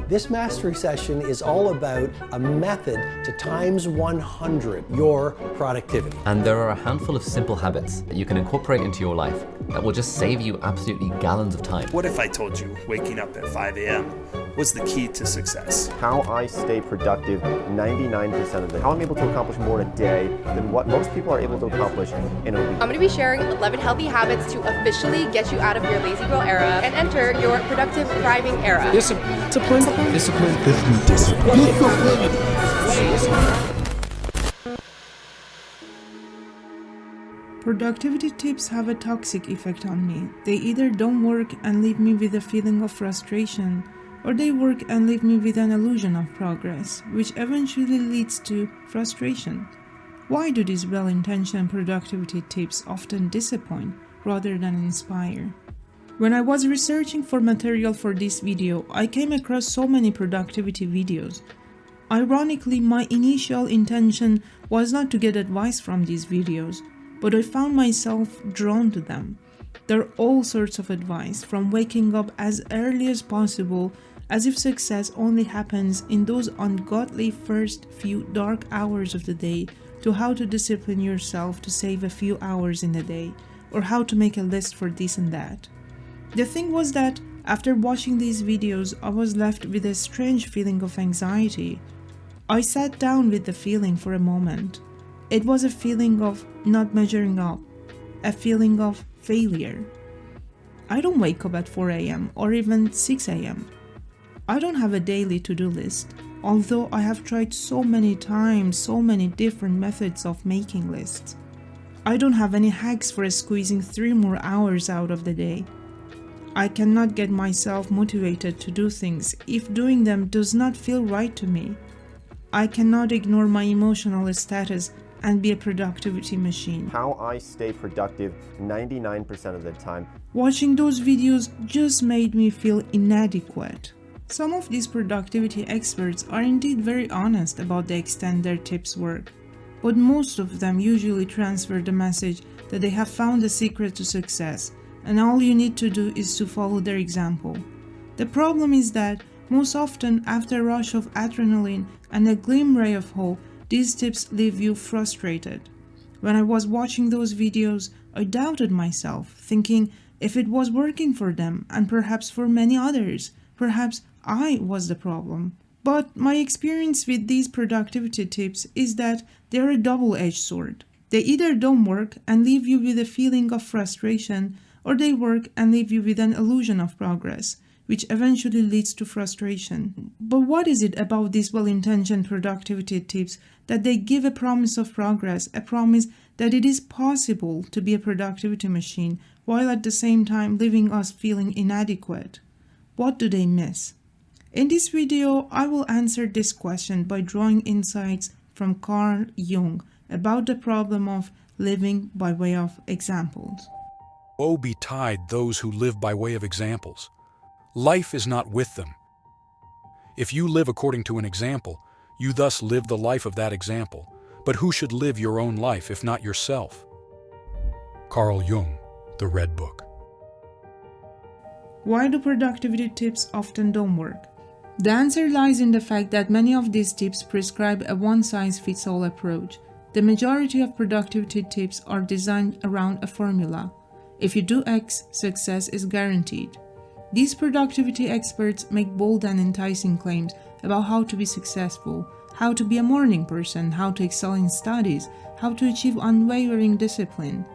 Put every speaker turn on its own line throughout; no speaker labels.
This mastery session is all about a method to times 100 your productivity.
And there are a handful of simple habits that you can incorporate into your life that will just save you absolutely gallons of time.
What if I told you waking up at 5 a.m. was the key to success?
How I stay productive 99% of the time. How I'm able to accomplish more in a day than what most people are able to accomplish in a week.
I'm going to be sharing 11 healthy habits to officially get you out of your lazy girl era and enter your productive, thriving era.
Discipline.
Productivity tips have a toxic effect on me. They either don't work and leave me with a feeling of frustration, or they work and leave me with an illusion of progress, which eventually leads to frustration. Why do these well-intentioned productivity tips often disappoint rather than inspire? When I was researching for material for this video, I came across so many productivity videos. Ironically, my initial intention was not to get advice from these videos, but I found myself drawn to them. There are all sorts of advice, from waking up as early as possible, as if success only happens in those ungodly first few dark hours of the day, to how to discipline yourself to save a few hours in a day, or how to make a list for this and that. The thing was that after watching these videos, I was left with a strange feeling of anxiety. I sat down with the feeling for a moment. It was a feeling of not measuring up, a feeling of failure. I don't wake up at 4 a.m. or even 6 a.m. I don't have a daily to-do list, although I have tried so many times, so many different methods of making lists. I don't have any hacks for squeezing 3 more hours out of the day. I cannot get myself motivated to do things if doing them does not feel right to me. I cannot ignore my emotional status and be a productivity machine.
How I stay productive 99% of the time.
Watching those videos just made me feel inadequate. Some of these productivity experts are indeed very honest about the extent their tips work, but most of them usually transfer the message that they have found the secret to success, and all you need to do is to follow their example. The problem is that most often, after a rush of adrenaline and a gleam ray of hope, these tips leave you frustrated. When I was watching those videos, I doubted myself, thinking if it was working for them, and perhaps for many others, perhaps I was the problem. But my experience with these productivity tips is that they are a double-edged sword. They either don't work and leave you with a feeling of frustration, or they work and leave you with an illusion of progress, which eventually leads to frustration. But what is it about these well-intentioned productivity tips that they give a promise of progress, a promise that it is possible to be a productivity machine, while at the same time leaving us feeling inadequate? What do they miss? In this video, I will answer this question by drawing insights from Carl Jung about the problem of living by way of examples.
Woe betide those who live by way of examples. Life is not with them. If you live according to an example, you thus live the life of that example. But who should live your own life if not yourself? Carl Jung, The Red Book.
Why do productivity tips often don't work? The answer lies in the fact that many of these tips prescribe a one-size-fits-all approach. The majority of productivity tips are designed around a formula. If you do X, success is guaranteed. These productivity experts make bold and enticing claims about how to be successful, how to be a morning person, how to excel in studies, how to achieve unwavering discipline.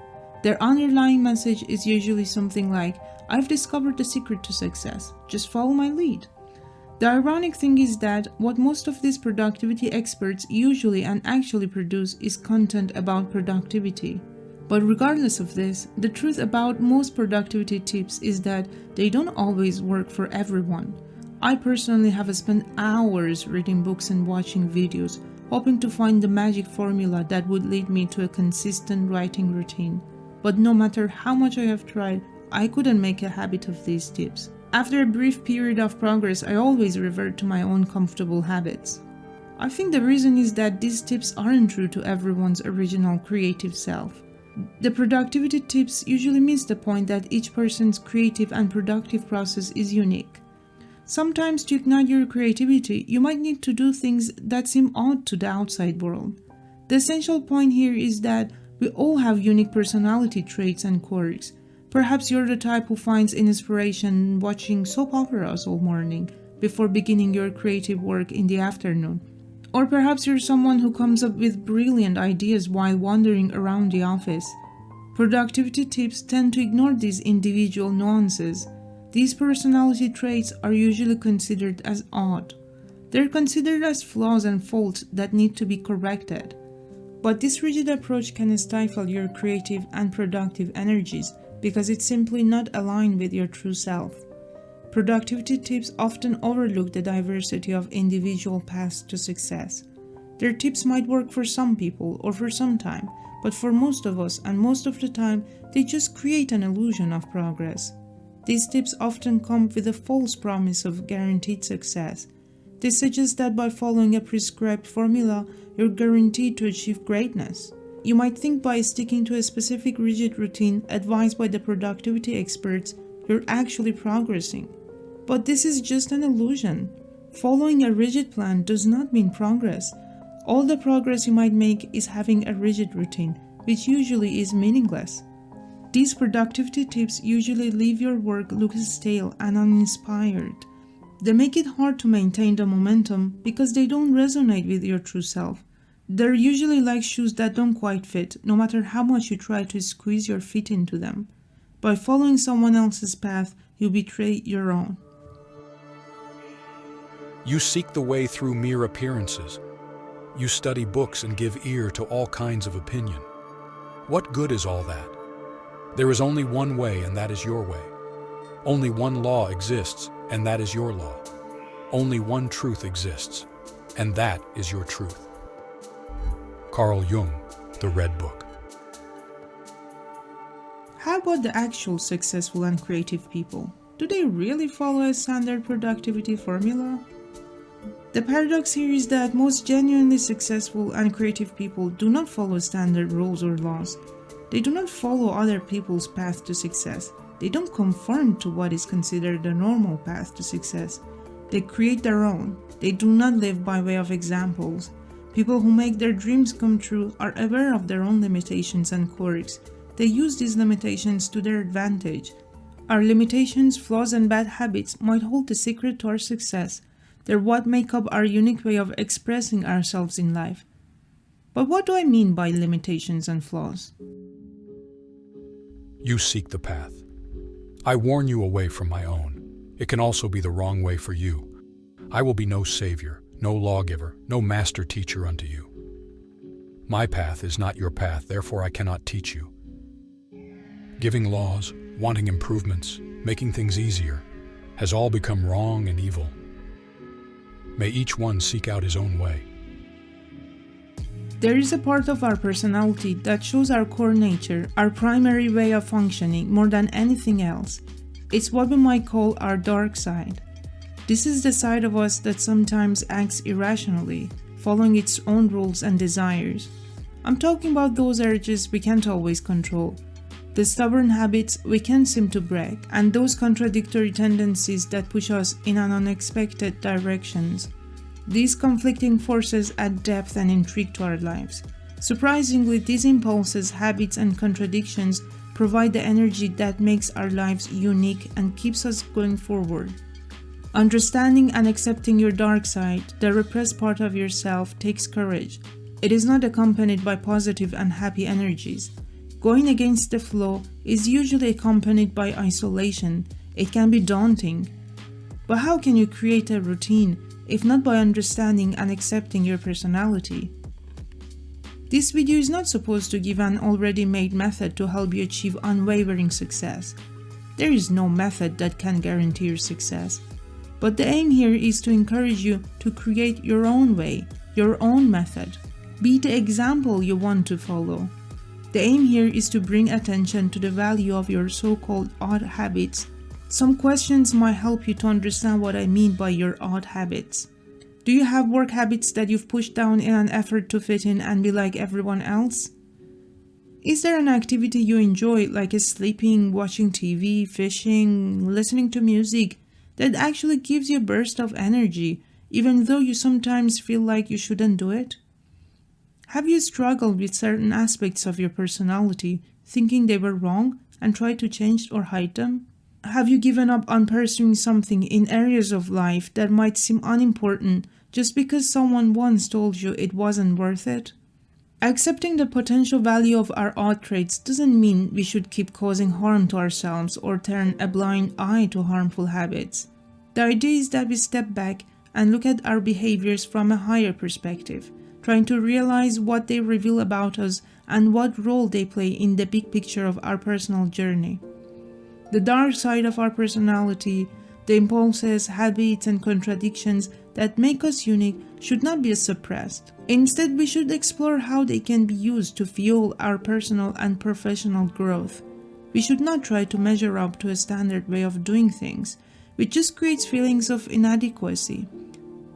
Their underlying message is usually something like, "I've discovered the secret to success, just follow my lead." The ironic thing is that what most of these productivity experts usually and actually produce is content about productivity. But regardless of this, the truth about most productivity tips is that they don't always work for everyone. I personally have spent hours reading books and watching videos, hoping to find the magic formula that would lead me to a consistent writing routine. But no matter how much I have tried, I couldn't make a habit of these tips. After a brief period of progress, I always revert to my own comfortable habits. I think the reason is that these tips aren't true to everyone's original creative self. The productivity tips usually miss the point that each person's creative and productive process is unique. Sometimes to ignite your creativity, you might need to do things that seem odd to the outside world. The essential point here is that we all have unique personality traits and quirks. Perhaps you're the type who finds inspiration watching soap operas all morning before beginning your creative work in the afternoon. Or perhaps you're someone who comes up with brilliant ideas while wandering around the office. Productivity tips tend to ignore these individual nuances. These personality traits are usually considered as odd. They're considered as flaws and faults that need to be corrected. But this rigid approach can stifle your creative and productive energies because it's simply not aligned with your true self. Productivity tips often overlook the diversity of individual paths to success. Their tips might work for some people or for some time, but for most of us and most of the time, they just create an illusion of progress. These tips often come with a false promise of guaranteed success. They suggest that by following a prescribed formula, you're guaranteed to achieve greatness. You might think by sticking to a specific rigid routine advised by the productivity experts, you're actually progressing. But this is just an illusion. Following a rigid plan does not mean progress. All the progress you might make is having a rigid routine, which usually is meaningless. These productivity tips usually leave your work look stale and uninspired. They make it hard to maintain the momentum because they don't resonate with your true self. They're usually like shoes that don't quite fit, no matter how much you try to squeeze your feet into them. By following someone else's path, you betray your own.
You seek the way through mere appearances. You study books and give ear to all kinds of opinion. What good is all that? There is only one way, and that is your way. Only one law exists, and that is your law. Only one truth exists, and that is your truth. Carl Jung, The Red Book.
How about the actual successful and creative people? Do they really follow a standard productivity formula? The paradox here is that most genuinely successful and creative people do not follow standard rules or laws. They do not follow other people's path to success. They don't conform to what is considered the normal path to success. They create their own. They do not live by way of examples. People who make their dreams come true are aware of their own limitations and quirks. They use these limitations to their advantage. Our limitations, flaws, and bad habits might hold the secret to our success. They're what make up our unique way of expressing ourselves in life. But what do I mean by limitations and flaws?
You seek the path. I warn you away from my own. It can also be the wrong way for you. I will be no savior, no lawgiver, no master teacher unto you. My path is not your path, therefore I cannot teach you. Giving laws, wanting improvements, making things easier, has all become wrong and evil. May each one seek out his own way.
There is a part of our personality that shows our core nature, our primary way of functioning more than anything else. It's what we might call our dark side. This is the side of us that sometimes acts irrationally, following its own rules and desires. I'm talking about those urges we can't always control, the stubborn habits we can't seem to break, and those contradictory tendencies that push us in an unexpected directions. These conflicting forces add depth and intrigue to our lives. Surprisingly, these impulses, habits, and contradictions provide the energy that makes our lives unique and keeps us going forward. Understanding and accepting your dark side, the repressed part of yourself, takes courage. It is not accompanied by positive and happy energies. Going against the flow is usually accompanied by isolation. It can be daunting. But how can you create a routine if not by understanding and accepting your personality? This video is not supposed to give an already made method to help you achieve unwavering success. There is no method that can guarantee your success. But the aim here is to encourage you to create your own way, your own method. Be the example you want to follow. The aim here is to bring attention to the value of your so-called odd habits. Some questions might help you to understand what I mean by your odd habits. Do you have work habits that you've pushed down in an effort to fit in and be like everyone else? Is there an activity you enjoy, like sleeping, watching TV, fishing, listening to music, that actually gives you a burst of energy, even though you sometimes feel like you shouldn't do it? Have you struggled with certain aspects of your personality, thinking they were wrong, and tried to change or hide them? Have you given up on pursuing something in areas of life that might seem unimportant just because someone once told you it wasn't worth it? Accepting the potential value of our odd traits doesn't mean we should keep causing harm to ourselves or turn a blind eye to harmful habits. The idea is that we step back and look at our behaviors from a higher perspective, trying to realize what they reveal about us and what role they play in the big picture of our personal journey. The dark side of our personality, the impulses, habits, and contradictions that make us unique should not be suppressed. Instead, we should explore how they can be used to fuel our personal and professional growth. We should not try to measure up to a standard way of doing things, which just creates feelings of inadequacy.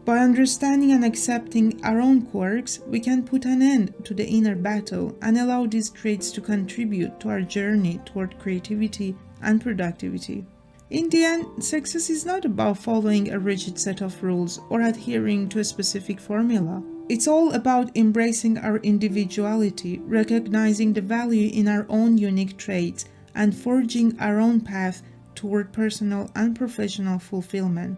By understanding and accepting our own quirks, we can put an end to the inner battle and allow these traits to contribute to our journey toward creativity and productivity. In the end, success is not about following a rigid set of rules or adhering to a specific formula. It's all about embracing our individuality, recognizing the value in our own unique traits, and forging our own path toward personal and professional fulfillment.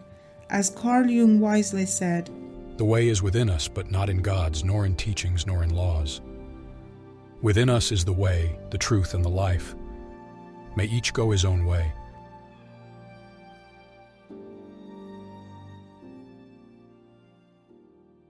As Carl Jung wisely said,
The way is within us, but not in God's, nor in teachings, nor in laws. Within us is the way, the truth, and the life. May each go his own way.